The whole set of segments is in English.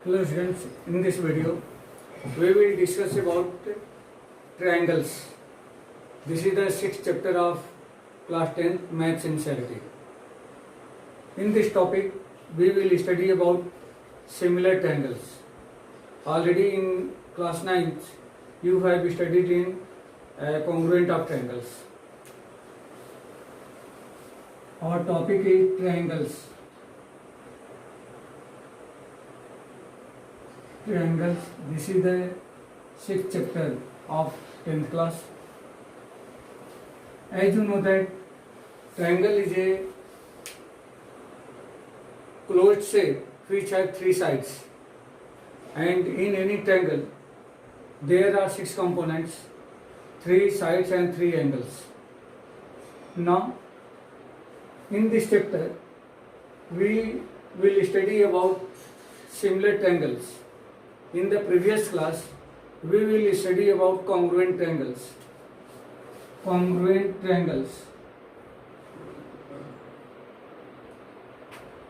Hello students, in this video we will discuss about triangles. This is the sixth chapter of class 10th Maths Sincerity. In this topic we will study about similar triangles. Already in class 9th you have studied in congruent of triangles. Our topic is triangles. Triangles. This is the sixth chapter of 10th class. As you know that triangle is a closed shape which has three sides, and in any triangle there are six components, three sides and three angles. Now in this chapter we will study about similar triangles. In the previous class, we will study about congruent triangles. Congruent triangles.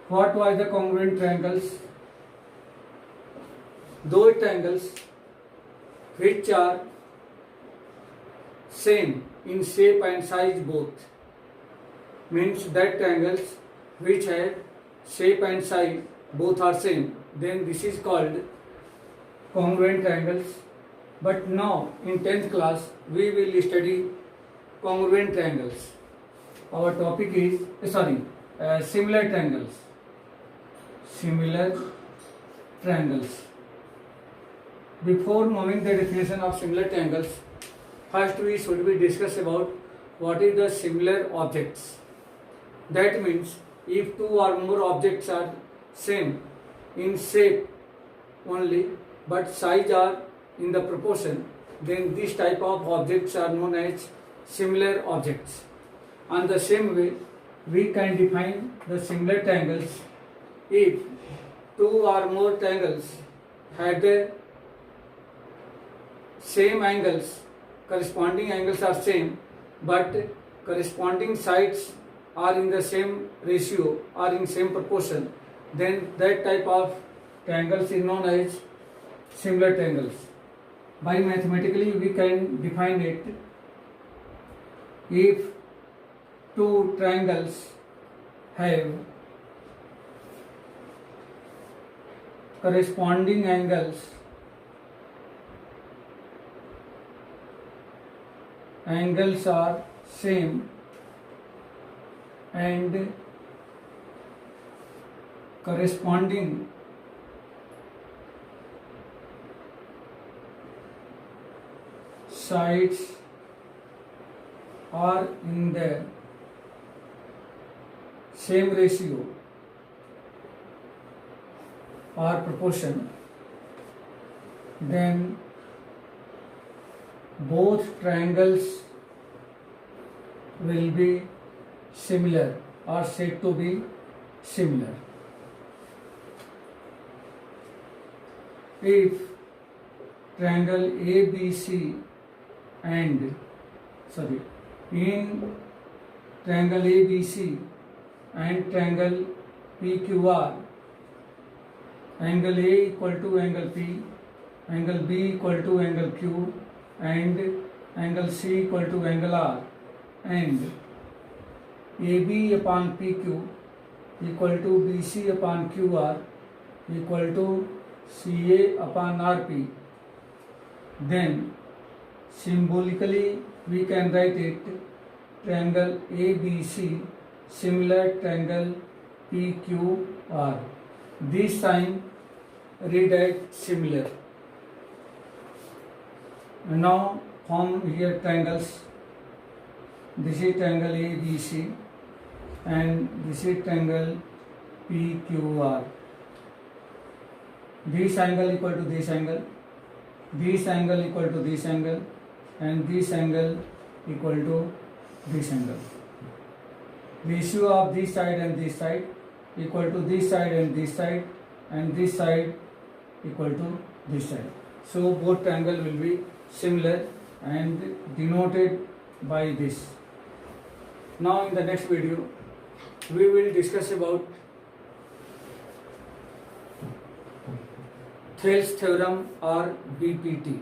What were the congruent triangles? Those triangles which are same in shape and size both. Means that triangles which have shape and size both are same. Then this is called congruent triangles. But now in 10th class we will study congruent triangles. Our topic is similar triangles. Similar triangles. Before knowing the definition of similar triangles, first we should discuss about what is the similar objects. That means if two or more objects are same in shape only but size are in the proportion, then this type of objects are known as similar objects. On the same way, we can define the similar triangles if two or more triangles have the same angles, corresponding angles are same, but corresponding sides are in the same ratio or in same proportion, then that type of triangles is known as similar triangles. By mathematically we can define it if two triangles have corresponding angles are same and corresponding sides are in the same ratio or proportion, then both triangles will be similar or said to be similar. If triangle ABC in triangle ABC and triangle PQR, angle A equal to angle P, angle B equal to angle Q, and angle C equal to angle R, and AB upon PQ equal to BC upon QR equal to CA upon RP, then symbolically we can write it triangle ABC similar triangle PQR. This sign read as similar. Now form here triangles. This is triangle ABC and this is triangle PQR. This angle equal to this angle, this angle equal to this angle, and this angle equal to this angle. Ratio of this side and this side equal to this side and this side, and this side equal to this side. So both triangle will be similar and denoted by this. Now in the next video we will discuss about Thales theorem or BPT.